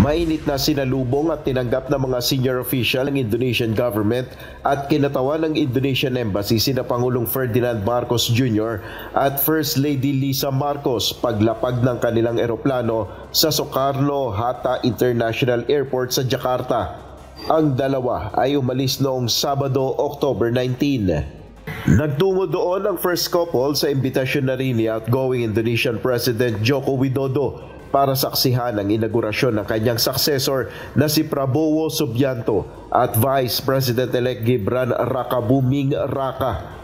Mainit na sinalubong at tinanggap ng mga senior official ng Indonesian government at kinatawan ng Indonesian Embassy sina Pangulong Ferdinand Marcos Jr. at First Lady Lisa Marcos paglapag ng kanilang eroplano sa Soekarno-Hatta International Airport sa Jakarta. Ang dalawa ay umalis noong Sabado, October 19. Nagtungo doon ang first couple sa imbitasyon na rin ni outgoing Indonesian President Joko Widodo para saksihan ang inaugurasyon ng kanyang successor na si Prabowo Subianto at Vice President-elect Gibran Rakabuming Raka.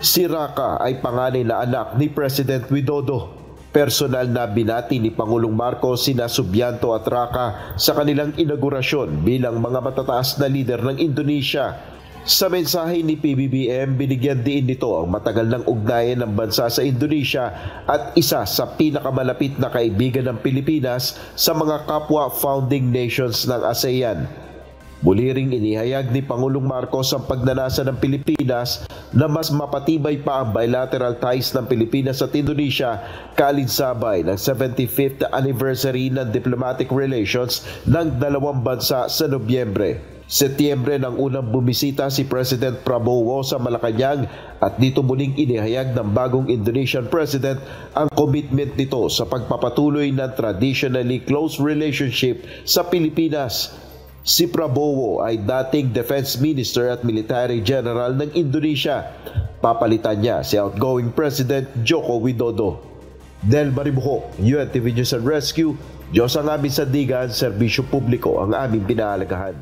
Si Raka ay panganay na anak ni President Widodo. Personal na binati ni Pangulong Marcos sina Subianto at Raka sa kanilang inaugurasyon bilang mga matataas na lider ng Indonesia. Sa mensahe ni PBBM, binigyan din nito ang matagal ng ugnayan ng bansa sa Indonesia at isa sa pinakamalapit na kaibigan ng Pilipinas sa mga kapwa founding nations ng ASEAN. Muli ring inihayag ni Pangulong Marcos ang pagnanasa ng Pilipinas na mas mapatibay pa ang bilateral ties ng Pilipinas at Indonesia kaalinsabay ng 75th anniversary ng diplomatic relations ng dalawang bansa sa Nobyembre. Setyembre nang unang bumisita si President Prabowo sa Malacanang at dito muling inihayag ng bagong Indonesian President ang commitment nito sa pagpapatuloy ng traditionally close relationship sa Pilipinas. Si Prabowo ay dating Defense Minister at Military General ng Indonesia. Papalitan niya si outgoing President Joko Widodo. Del Maribuho, UNTV News and Rescue. Diyos ang aming sandigan, serbisyo publiko ang aming pinaalagahan.